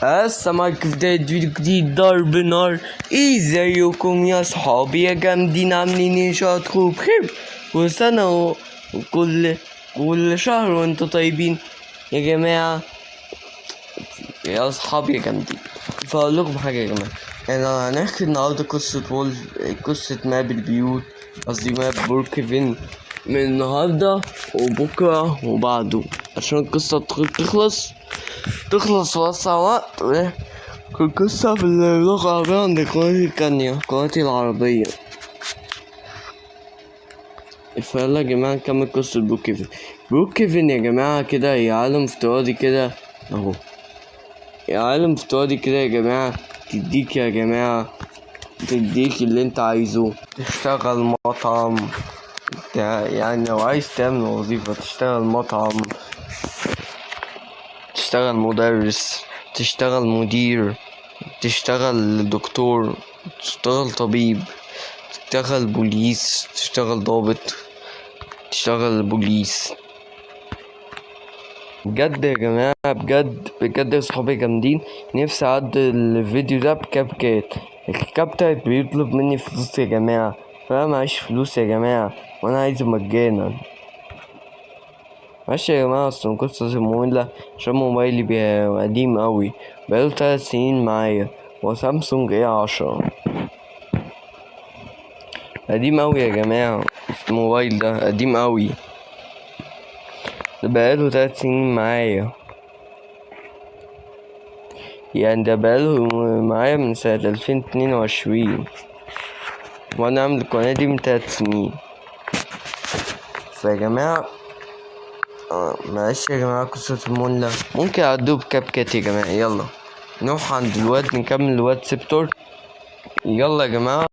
السلام عليكم في بداية فيديو جديد ضرب نار. ازيكم يا صحابي يا جامدين؟ عاملين ان شاء الله تكونوا بخير وسنة وكل شهر وانتوا طيبين يا جماعة يا صحابي يا جامدين. فاقول لكم حاجة يا جماعة، انا هنحكي النهاردة قصة ماب البيوت، قصدي ماب بوركيفين، من النهاردة وبكرة وبعده عشان القصة تخلص في أسرع وقت. القصة باللغة العربية عند قناتي التانية، قناتي العربية. فيلا يا جماعة نكمل قصة بروكيفين يا جماعة. كده هي عالم افتراضي كده اهو، يا عالم افتراضي كده يا جماعة. تديك يا جماعة، تديك اللي انت عايزه، تشتغل مطعم، يعني لو عايز تعمل وظيفة تشتغل مطعم، تشتغل مدرس، تشتغل مدير، تشتغل دكتور، تشتغل طبيب، تشتغل بوليس، تشتغل ضابط، تشتغل بوليس. بجد يا جماعة، بجد يا صحابي جامدين. نفسي اعدي الفيديو ده بكابكات. الكابتات بيطلب مني فلوس يا جماعة، فانا معيش فلوس يا جماعة وانا عايزه مجانا. ماشي يا جماعة، اصل القصة مملة عشان موبايلي قديم اوي، بقاله 3 سنين معايا، وسامسونج A10 قديم اوي يا جماعة. الموبايل ده قديم اوي، ده بقاله 3 سنين معايا، يعني ده بقاله معايا من سنة 2022، وانا عامل القناة دي من 3 سنين. فيا جماعة معلش يا جماعة قصة المولة ممكن اعدوه بكابكات يا جماعة. يلا نروح عند الواد نكمل الواد سيبتور. يلا يا جماعة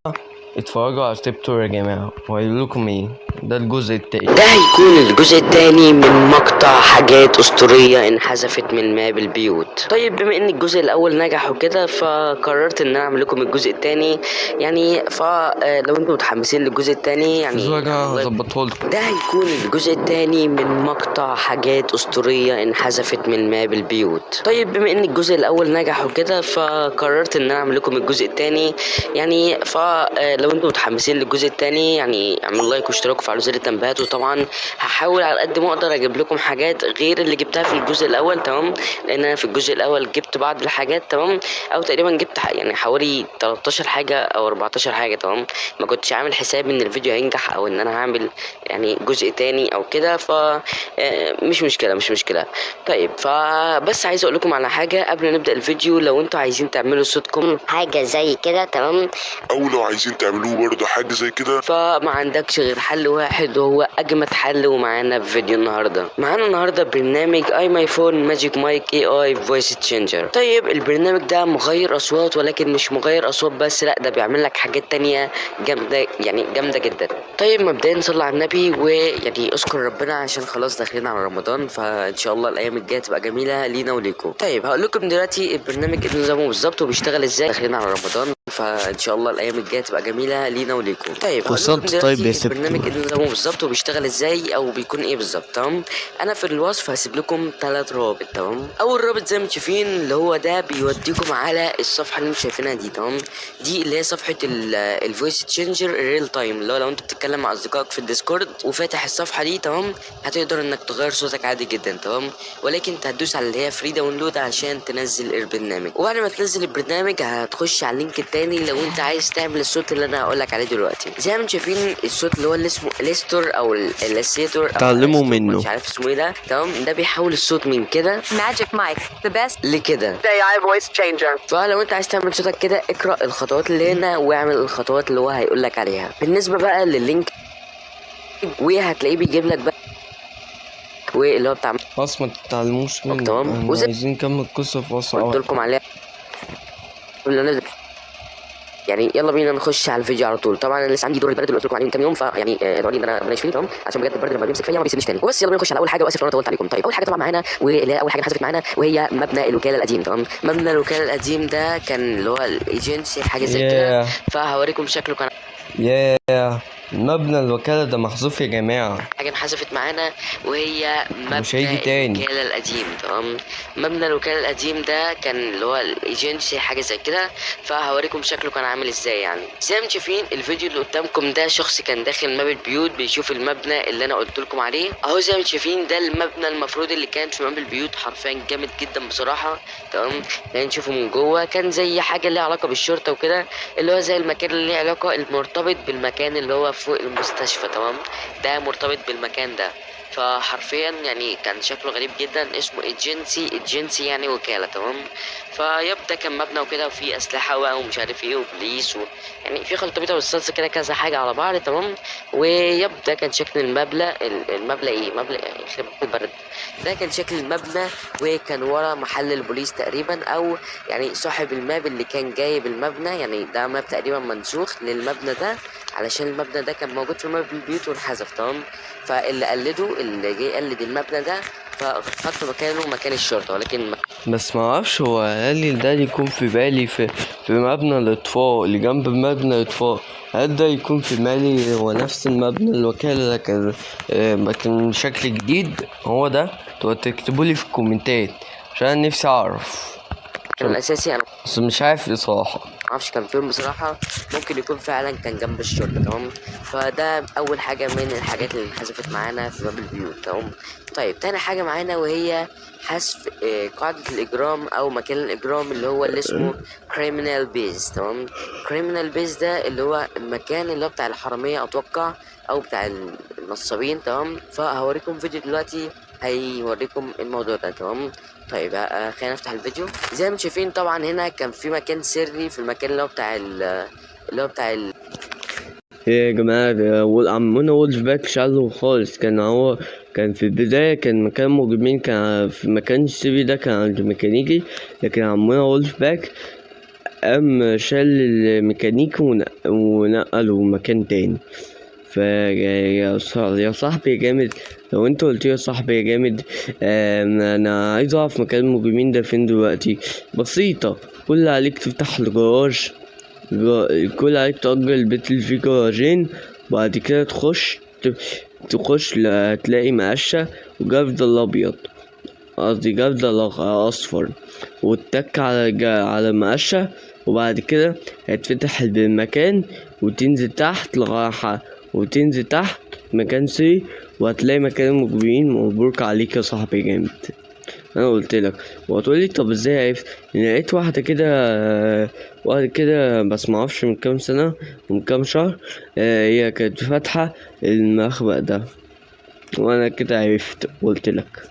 اتفرجوا على سيبتور يا جماعة وهقول لكم ايه. ده الجزء التاني، ده هيكون الجزء الثاني من مقطع حاجات اسطوريه انحذفت من ماب البيوت. طيب بما ان الجزء الاول نجح وكده، فقررت ان انا اعمل لكم الجزء الثاني. يعني لو انتم متحمسين للجزء الثاني يعني شوفوا يا جماعة هظبطه لكم. ده هيكون الجزء الثاني من مقطع حاجات اسطوريه انحذفت من ماب البيوت. طيب بما ان الجزء الاول نجح وكده، فقررت ان انا اعمل لكم الجزء الثاني. يعني لو انتم متحمسين للجزء الثاني يعني اعملوا لايك واشتراك وفعلوا زر التنبيهات. وطبعا هحاول على قد ما اقدر اجيب لكم حاجات غير اللي جبتها في الجزء الاول، تمام؟ لان انا في الجزء الاول جبت بعض الحاجات، تمام؟ او تقريبا جبت يعني حوالي 13 حاجه او 14 حاجه، تمام؟ ما كنتش عامل حساب ان الفيديو هينجح او ان انا هعمل يعني جزء تاني او كده، ف مش مشكله. طيب فبس عايز اقول لكم على حاجه قبل ما نبدا الفيديو. لو انتوا عايزين تعملوا صوتكم حاجه زي كده، تمام؟ او لو عايزين تعملوه برضه حاجه زي كده، فما عندكش غير حل واحد وهو اجمد حل. ومعانا في فيديو النهارده برنامج اي ماي فون ماجيك مايك اي اي فويس تشينجر. طيب البرنامج ده مغير اصوات، ولكن مش مغير اصوات بس، لا ده بيعمل لك حاجات تانية جامده، يعني جامده جدا. طيب مبدئيا صلي على النبي ويعني اذكر ربنا عشان خلاص داخلين على رمضان، فان شاء الله الايام الجايه تبقى جميله لينا وليكم. طيب هقول لكم دلوقتي البرنامج ايه نظامه بالظبط وبيشتغل ازاي. داخلين على رمضان فان شاء الله الايام الجايه تبقى جميله لينا وليكم. طيب وصلت. طيب يا سيبتور البرنامج ايه نظامه بالظبط وبيشتغل ازاي او بيكون ايه بالظبط، تمام؟ انا في الوصف هسيب لكم 3 روابط، تمام؟ اول رابط زي ما انتم شايفين اللي هو ده بيوديكم على الصفحه اللي انتم شايفينها دي، تمام؟ دي اللي هي صفحه الفويس تشينجر ريل تايم، اللي هو لو انت بتتكلم مع اصدقائك في الديسكورد وفاتح الصفحه دي، تمام؟ هتقدر انك تغير صوتك عادي جدا، تمام؟ ولكن انت هتدوس على اللي هي فري داونلود عشان تنزل البرنامج. وبعد ما تنزل البرنامج هتخش على اللينك التاني لو انت عايز تعمل الصوت اللي انا هقول لك عليه دلوقتي. زي ما انتم شايفين الصوت اللي هو اللي اسمه ليستور او الليستور، تعلموا منه، مش عارف اسمه ايه ده، تمام؟ ده بيحول الصوت من كده ماجيك مايك ذا بيست لكده AI voice changer. فلو انت عايز تعمل صوتك كده اقرا الخطوات اللي هنا واعمل الخطوات اللي هو هيقول لك عليها. بالنسبه بقى لللينك وهتلاقيه بيجيب لك بقى واللي هو بتاع خلاص ما تتعلموش منه. تمام. عايزين نكمل القصة في وسط قلت لكم عليها يعني يلا بينا نخش على الفيديو على طول. طبعا انا لسه عندي دور البرد اللي قلت لكم عليه من كام يوم، فيعني ادعوا لي ان انا ربنا يشفيني، تمام؟ عشان بجد البرد لما بيمسك فيا ما بيسيبنيش تاني. وبس يلا بينا نخش على اول حاجه، واسف لو انا طولت عليكم. طيب اول حاجه طبعا معانا واللي هي اول حاجه حصلت معانا وهي مبنى الوكاله القديم، تمام؟ مبنى الوكاله القديم ده كان اللي هو الايجنسي حاجه زي كده، فهوريكم شكله كان مبنى الوكالة ده محذوف يا جماعة. حاجه انحذفت معانا وهي مش هيجي مبنى تاني. الوكاله القديم. تمام. مبنى الوكاله القديم ده كان اللي هو الايجنسي حاجه زي كده، فهوريكم شكله كان عامل ازاي. يعني زي ما انتم شايفين الفيديو اللي قدامكم ده شخص كان داخل ماب البيوت بيشوف المبنى اللي انا قلت لكم عليه اهو. زي ما انتم شايفين ده المبنى المفروض اللي كان في ماب البيوت، حرفيا جامد جدا بصراحه. تمام. يعني نشوفه من جوه كان زي حاجه ليها علاقه بالشرطه وكده، اللي هو زي المكان اللي ليه علاقه المرتبط بالمكان اللي هو فوق المستشفى. تمام. ده مرتبط بالمكان ده، فحرفيا يعني كان شكله غريب جدا. اسمه ايجنسي يعني وكالة. تمام. فيبدا كان مبنى وكده وفي اسلحة بقى ومش عارف ايه وبوليس يعني في خلطبيطة والصلصة كده كذا حاجة على بعض. تمام. ويبدا كان شكل المبنى ايه مبنى يعني يخرب البرد. ده كان شكل المبنى، وكان ورا محل البوليس تقريبا، او يعني صاحب الماب اللي كان جايب المبنى. يعني ده ماب تقريبا منسوخ للمبنى ده، علشان المبنى ده كان موجود في ماب البيوت وانحذف. تمام. فاللي قلده اللي جه يقلد المبنى ده فحط مكانه مكان الشرطة، ولكن بس ما اعرفش هو قال لي ده يكون في بالي في مبنى الاطفاء اللي جنب مبنى الاطفاء. هل ده يكون في بالي هو نفس المبنى الوكالة لكن لكن شكل جديد هو ده؟ تكتبوا لي في الكومنتات عشان نفسي اعرف. الأساسي أنا بس مش عارف ايه صراحة. معرفش كان فين بصراحة. ممكن يكون فعلا كان جنب الشرطة. تمام. فده أول حاجة من الحاجات اللي اتحذفت معانا في باب البيوت. تمام. طيب تاني حاجة معانا وهي حذف قاعدة الإجرام أو مكان الإجرام اللي هو اللي اسمه كريمنال بيز. تمام. كريمنال بيز ده اللي هو المكان اللي هو بتاع الحرامية أتوقع، أو بتاع النصابين. تمام. فهوريكم فيديو دلوقتي هيوريكم الموضوع ده. تمام. طيب خلينا نفتح الفيديو. زي ما شايفين طبعا هنا كان في مكان سري في المكان اللي هو بتاع ايه يا جماعة عمنا وولف باك شالو خالص. كان في البداية كان مكان مجرمين، كان في مكان السري ده كان عند الميكانيكي، لكن عمنا وولف باك قام شال الميكانيكي ونقله مكان تاني. يا صاحبي يا جامد، لو انت قلت يا صاحبي يا جامد، انا عايز اعرف مكان المجرمين ده فين دلوقتي. بسيطة، كل اللي عليك تفتح الجراج، كل عليك تأجر البيت اللي فيه جراجين، وبعد كده تخش هتلاقي مقشة وجردل أبيض، قصدي جردل أصفر، وتتك على المقشة، وبعد كده هتفتح المكان وتنزل تحت مكان سي، وهتلاقي مكان المجرمين. مبروك عليك يا صاحبي جامد. انا قلت لك. وهتقولي طب ازاي عرفت؟ لقيت واحده كده بس معرفش من كام سنه ومن كام شهر، هي كانت فاتحه المخبأ ده، وانا كده عرفت قلت لك.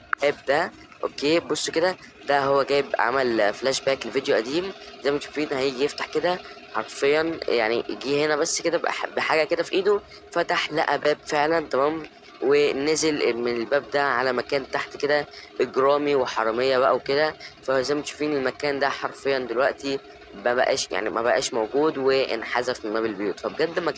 ده. اوكي بصوا كده، ده هو جايب عمل فلاش باك لفيديو قديم. زي ما تشوفين هيجي يفتح كده حرفيا، يعني يجي هنا بس كده بحاجه كده في ايده، فتح لقى باب فعلا. تمام. ونزل من الباب ده على مكان تحت كده اجرامي وحراميه بقى وكده. فزي ما تشوفين المكان ده حرفيا دلوقتي ما بقاش موجود وانحذف من باب البيوت. فبجد ما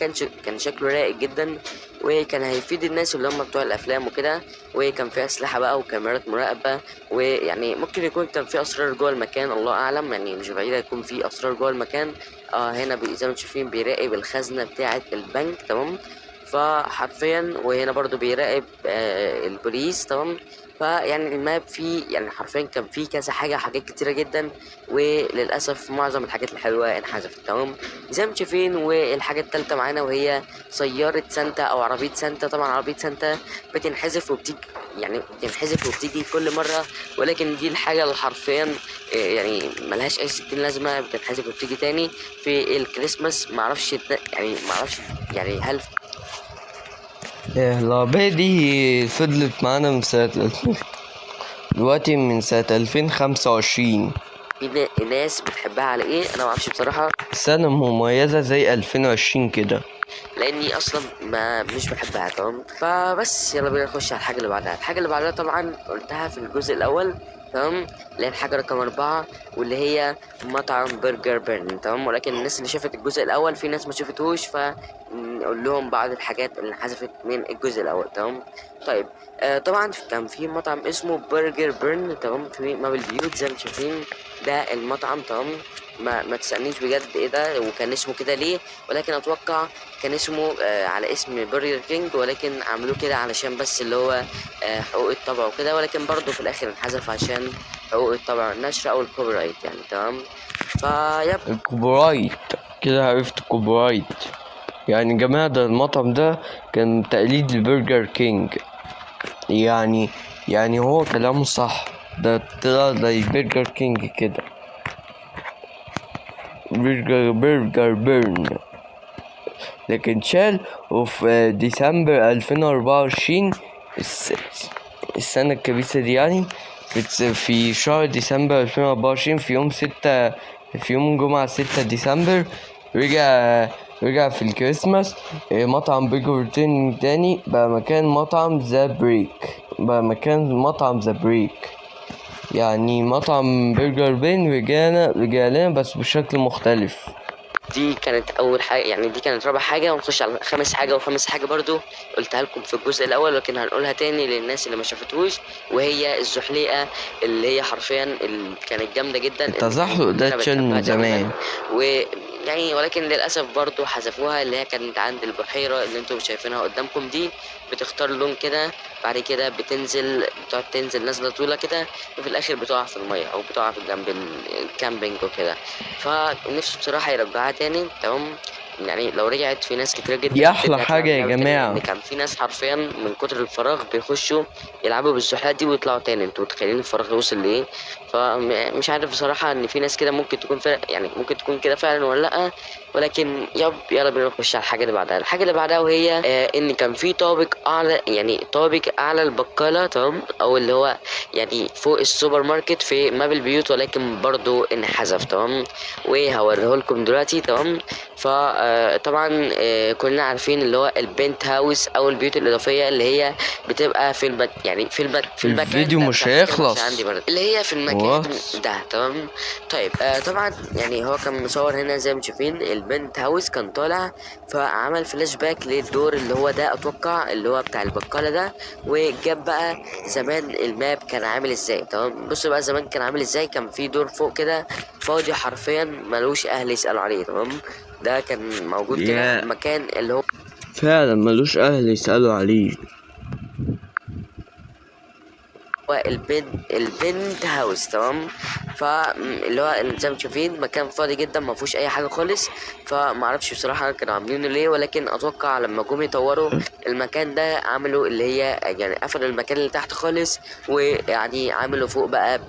كان شكله رايق جدا، وكان هيفيد الناس اللي هم بتوع الافلام وكده. وكان فيه اسلحه بقى وكاميرات مراقبه، ويعني ممكن يكون كان في اسرار جوه المكان، الله اعلم. يعني مش بعيد يكون في اسرار جوه المكان. هنا زي ما شايفين بيراقب الخزنه بتاعه البنك. تمام. فحرفيا وهنا برضو بيراقب البوليس. تمام. فيعني الماب فيه يعني حرفيا كان فيه كذا حاجات كتيرة جدا، وللأسف معظم الحاجات الحلوة انحذفت. تمام. زي ما شايفين. والحاجة التالتة معانا وهي سيارة سانتا أو عربية سانتا. طبعا عربية سانتا بتنحذف وبتيجي كل مرة، ولكن دي الحاجة اللي حرفيا يعني ملهاش أي 60 لازمة، بتنحذف وبتيجي تاني في الكريسماس. معرفش يعني هل العربية دي فضلت معانا من سنة دلوقتي من سنة 2025. في ناس بتحبها على ايه انا معرفش بصراحة. سنة مميزة زي 2020 كده، لاني اصلا مش بحبها. تمام. فبس يلا بينا نخش على الحاجه اللي بعدها. الحاجه اللي بعدها طبعا قلتها في الجزء الاول. تمام. اللي هي الحاجه رقم 4 واللي هي مطعم برجر بيرن. تمام. ولكن الناس اللي شافت الجزء الاول في ناس ما شافتهوش، فنقول لهم بعض الحاجات اللي حذفت من الجزء الاول. تمام. طيب طبعا كان في مطعم اسمه برجر بيرن. تمام. في ماب البيوت زي ما شايفين ده المطعم. تمام. ما تسألنيش بجد ايه ده وكان اسمه كده ليه، ولكن اتوقع كان اسمه على اسم برجر كينج، ولكن عملوه كده علشان بس اللي هو حقوق الطبع وكده، ولكن برضه في الاخر انحذف عشان حقوق الطبع والنشر او الكوبي رايت يعني. تمام. فيب الكوبرايت، كده عرفت كوبرايت. يعني يا جماعة ده المطعم ده كان تقليد لبرجر كينج. يعني هو كلامه صح، ده طلع زي برجر كينج كده. برجر بيرن، لكن شال. وفي ديسمبر 2024 السنة الكبيسة دي يعني في شهر ديسمبر 2024 في يوم جمعة 6 ديسمبر رجع في الكريسماس مطعم برجر تاني بقى مكان مطعم ذا بريك. يعني مطعم برجر بين رجعنا بس بشكل مختلف. دي كانت اول حاجه، يعني دي كانت رابع حاجه، ونخش على خامس حاجه. وخامس حاجه برضو قلتها لكم في الجزء الاول، لكن هنقولها تاني للناس اللي ما شافتوش، وهي الزحليقه اللي هي حرفيا اللي كانت جامده جدا. التزحلق ده اتشال من زمان، يعني ولكن للاسف برضو حذفوها، اللي هي كانت عند البحيره اللي انتم شايفينها قدامكم دي. بتختار لون كده، بعد كده بتقعد تنزل نازله طوله كده، وفي الاخر بتقع في الميه او بتقع في جنب الكامبينج وكده. فنفسي بصراحه يرجعها تاني. تمام. يعني لو رجعت في ناس كتير جدا دي احلى ترجع حاجة تلعب يا اللعبة تاني، جماعة. لان كان في ناس حرفيا من كتر الفراغ بيخشوا يلعبوا بالزحلات دي ويطلعوا تاني. انتوا متخيلين الفراغ وصل لايه؟ فمش عارف بصراحة ان في ناس كده ممكن تكون يعني ممكن تكون كده فعلا ولا لا، ولكن يلا بينا نخش على الحاجة اللي بعدها. الحاجة اللي بعدها وهي ان كان في طابق اعلى، يعني طابق اعلى البقالة. تمام. او اللي هو يعني فوق السوبر ماركت في ماب البيوت، ولكن برضو انحذف. تمام. وهوريه لكم دلوقتي. تمام. فطبعا كلنا عارفين اللي هو البنت هاوس او البيوت الاضافيه اللي هي بتبقى يعني في المكان الفيديو ده. مش بتاع كده عشان هيخلص. عندي برد اللي هي في المكان ده. تمام. طيب طبعا يعني هو كان مصور هنا زي ما شايفين البنت هاوس كان طالع، فعمل فلاش باك للدور اللي هو ده، اتوقع اللي هو بتاع البقاله ده، وجاب بقى زمان الماب كان عامل ازاي. تمام. بصوا بقى زمان كان عامل ازاي. كان في دور فوق كده فاضي حرفيا ملوش اهل يسالوا عليه. تمام. ده كان موجود كده مكان اللي هو فعلا ملوش اهل يسألوا عليه. البنت هاوس. تمام. فاللي هو زي ما شايفين مكان فاضي جدا ما فيهوش اي حاجه خالص. فما اعرفش بصراحه كانوا عاملينه ليه، ولكن اتوقع لما جم يطوروا المكان ده عملوا اللي هي يعني قفلوا المكان اللي تحت خالص، ويعني عملوا فوق بقى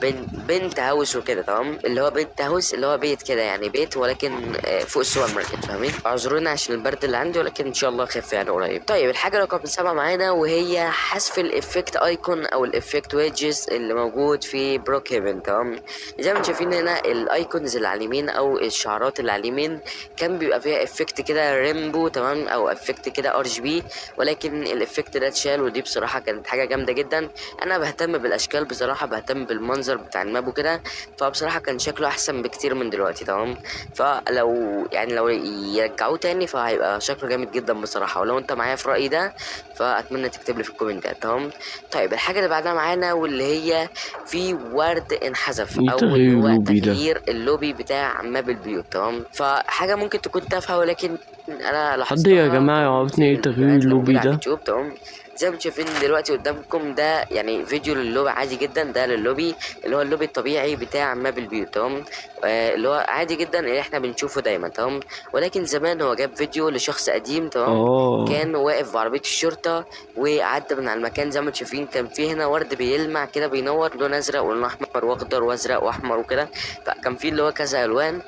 بنت هاوس وكده. تمام. اللي هو بنت هاوس اللي هو بيت كده، يعني بيت ولكن فوق السوبر ماركت. فاهمين؟ اعذرونا عشان البرد اللي عندي، ولكن ان شاء الله خف يعني قريب. طيب الحاجه رقم 7 معانا وهي حذف الافكت ايكون او الافكت ويدجز اللي موجود في بروك هيفن. تمام. زي ما شايفين هنا الايكونز اللي على اليمين او الشعارات اللي على اليمين كان بيبقى فيها افكت كده ريمبو. تمام. او افكت كده ار جي بي، ولكن الافكت ده اتشال، ودي بصراحه كانت حاجه جامده جدا. انا بهتم بالاشكال بصراحه، بهتم بالمنظر بتاع الماب وكده، فبصراحه كان شكله احسن بكتير من دلوقتي. تمام. لو يرجعوه تاني فهيبقى شكله جامد جدا بصراحه، ولو انت معايا في رايي ده فاتمنى تكتب لي في الكومنتات. تمام. طيب الحاجه اللي بعدها معانا واللي هي في ورد انحذف، او اللي هو تغيير اللوبي بتاع ماب البيوت. تمام. فحاجه ممكن تكون تافهه، ولكن انا لاحظتها. حد يا جماعه يعرفني ايه تغيير اللوبي ده؟ تمام. زي ما شايفين دلوقتي قدامكم ده يعني فيديو للوبي عادي جدا. ده للوبي اللي هو اللوبي الطبيعي بتاع ماب البيوت. تمام. اللي هو عادي جدا اللي احنا بنشوفه دايما. تمام. ولكن زمان هو جاب فيديو لشخص قديم. تمام. كان واقف بعربيه الشرطه وعدى من على المكان. زي ما شايفين كان في هنا ورد بيلمع كده بينور لون ازرق ولون احمر واخضر وازرق واحمر وكده، فكان في اللي هو كذا الوان.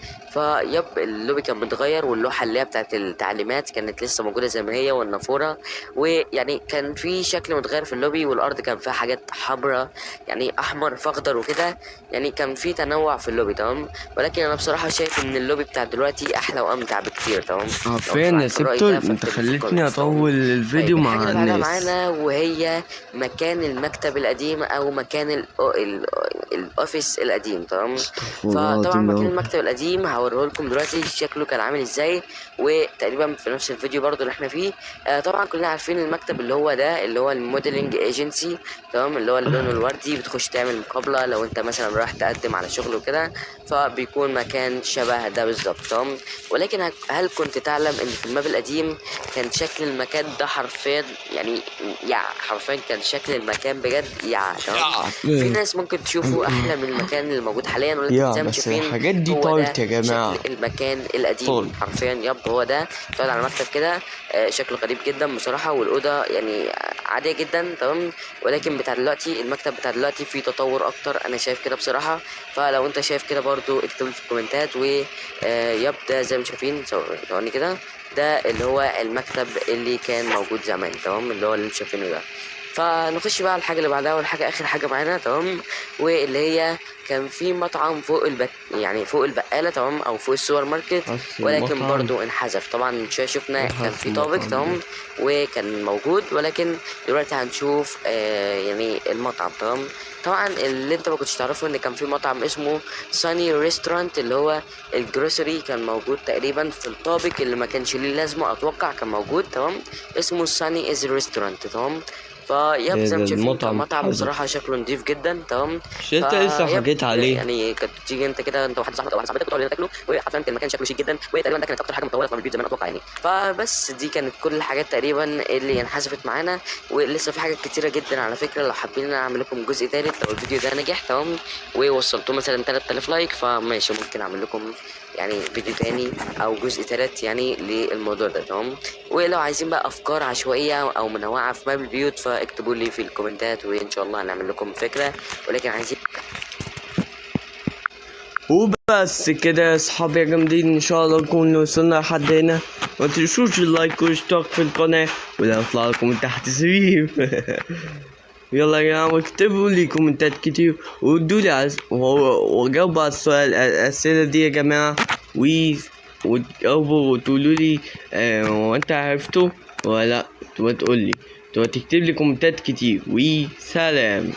اللوبي كان متغير، واللوحه اللي هي بتاعت التعليمات كانت لسه موجوده زي ما هي، والنافوره، ويعني كان في شكل متغير في اللوبي، والارض كان فيها حاجات حمراء يعني احمر فاخضر وكده، يعني كان في تنوع في اللوبي. تمام. ولكن انا بصراحه شايف ان اللوبي بتاع دلوقتي احلى وامتع بكتير. تمام. فين يا سبتول؟ انت خليتني اطول الفيديو مع الناس. الناس. معانا وهي مكان المكتب القديم او مكان الاوفيس القديم تمام. الله فطبعا مكان العظيم. المكتب القديم هوريه لكم دلوقتي شكله كان عامل ازاي، وتقريبا في نفس الفيديو برضو اللي احنا فيه. طبعا كلنا عارفين المكتب اللي هو ده اللي هو الموديلنج ايجنسي تمام، اللي هو اللون الوردي، بتخش تعمل مقابله لو انت مثلا رايح تقدم على شغل وكده، فبيكون مكان شبه ده بالظبط تمام. ولكن هل كنت تعلم ان في الماب القديم كان شكل المكان ده حرفيا يعني حرفيا كان شكل المكان بجد تمام. في ناس ممكن تشوفه احلى من المكان اللي موجود حاليا، ولكن زي ما بس شايفين الحاجات دي هو طارت ده يا جماعة. شكل المكان القديم طارت. حرفيا. هو ده تقعد على المكتب كده، شكله غريب جدا بصراحة، والأوضة يعني عادية جدا تمام. ولكن بتاع دلوقتي المكتب بتاع دلوقتي فيه تطور أكتر، أنا شايف كده بصراحة. فلو أنت شايف كده برضو اكتب في الكومنتات. و ده زي ما شايفين ثواني كده، ده اللي هو المكتب اللي كان موجود زمان تمام، اللي هو اللي انتوا شايفينه ده. فنخش بقى على الحاجة اللي بعدها، والحاجة آخر حاجة معانا تمام، واللي هي كان في مطعم فوق يعني فوق البقالة تمام، أو فوق السوبر ماركت، ولكن المطعم. برضو انحذف. طبعا شفنا كان في طابق المطعم تمام وكان موجود، ولكن دلوقتي هنشوف يعني المطعم تمام. طبعا اللي انت ما كنتش تعرفه ان كان في مطعم اسمه ساني ريستورانت، اللي هو الجروسري، كان موجود تقريبا في الطابق اللي ما كانش ليه لازمه، اتوقع كان موجود تمام، اسمه ساني از ريستورانت تمام. فيب زي ما شايفين كان مطعم بصراحه شكله نضيف جدا تمام. مش انت لسه حكيت عليه؟ يعني كنت تيجي انت كده انت وواحد صاحبك او واحد صاحبتك وتقعدوا هنا تاكلوا، وحرفيا كان المكان شكله شيك جدا، وتقريبا ده كانت اكتر حاجه مطوله في البيوت زمان اتوقع يعني. فبس دي كانت كل الحاجات تقريبا اللي انحذفت معانا، ولسه في حاجات كتيره جدا على فكره. لو حابين ان انا اعمل لكم جزء ثالث لو الفيديو ده نجح تمام ووصلتوا مثلا 3000 لايك، فماشي ممكن اعمل لكم يعني فيديو تاني او جزء ثالث يعني للموضوع ده تمام. ولو عايزين بقى افكار عشوائيه او منوعه في ماب البيوت فاكتبوا لي في الكومنتات، وان شاء الله هنعمل لكم فكره. ولكن عايزين وبس كده يا اصحابي يا جامدين، ان شاء الله نكون وصلنا لحد هنا. ما تنسوش اللايك والاشتراك في القناه، ولا يطلع لكم من تحت سرير. يلا يا جماعه اكتبوا لي كومنتات كتير وادوا لي وجاوبوا على الاسئله دي يا جماعه، وتجاوبوا وتقولوا لي وانت عرفتوا ولا لا، وتقول لي تكتب لي كومنتات كتير. وسلام.